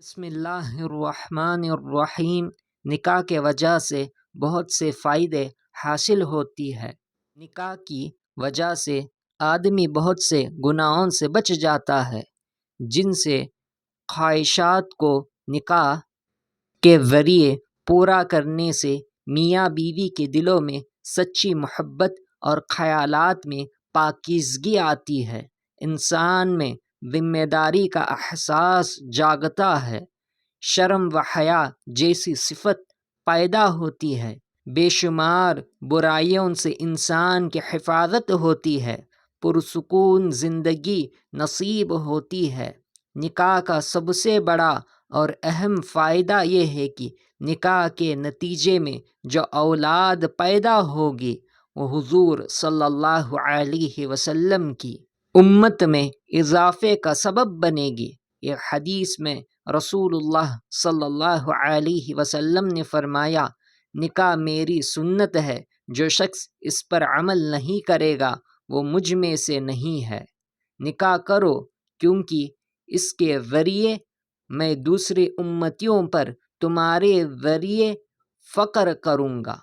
بسم اللہ الرحمن الرحیم۔ نکاح کے وجہ سے بہت سے فائدے حاصل ہوتی ہے۔ نکاح کی وجہ سے آدمی بہت سے گناہوں سے بچ جاتا ہے، جن سے خواہشات کو نکاح کے ذریعے پورا کرنے سے میاں بیوی کے دلوں میں سچی محبت اور خیالات میں پاکیزگی آتی ہے۔ انسان میں ذمہ داری کا احساس جاگتا ہے، شرم و حیا جیسی صفت پیدا ہوتی ہے، بے شمار برائیوں سے انسان کی حفاظت ہوتی ہے، پرسکون زندگی نصیب ہوتی ہے۔ نکاح کا سب سے بڑا اور اہم فائدہ یہ ہے کہ نکاح کے نتیجے میں جو اولاد پیدا ہوگی وہ حضور صلی اللہ علیہ وسلم کی امت میں اضافے کا سبب بنے گی۔ ایک حدیث میں رسول اللہ صلی اللہ علیہ وسلم نے فرمایا، نکاح میری سنت ہے، جو شخص اس پر عمل نہیں کرے گا وہ مجھ میں سے نہیں ہے۔ نکاح کرو، کیونکہ اس کے ذریعے میں دوسری امتیوں پر تمہارے ذریعے فخر کروں گا۔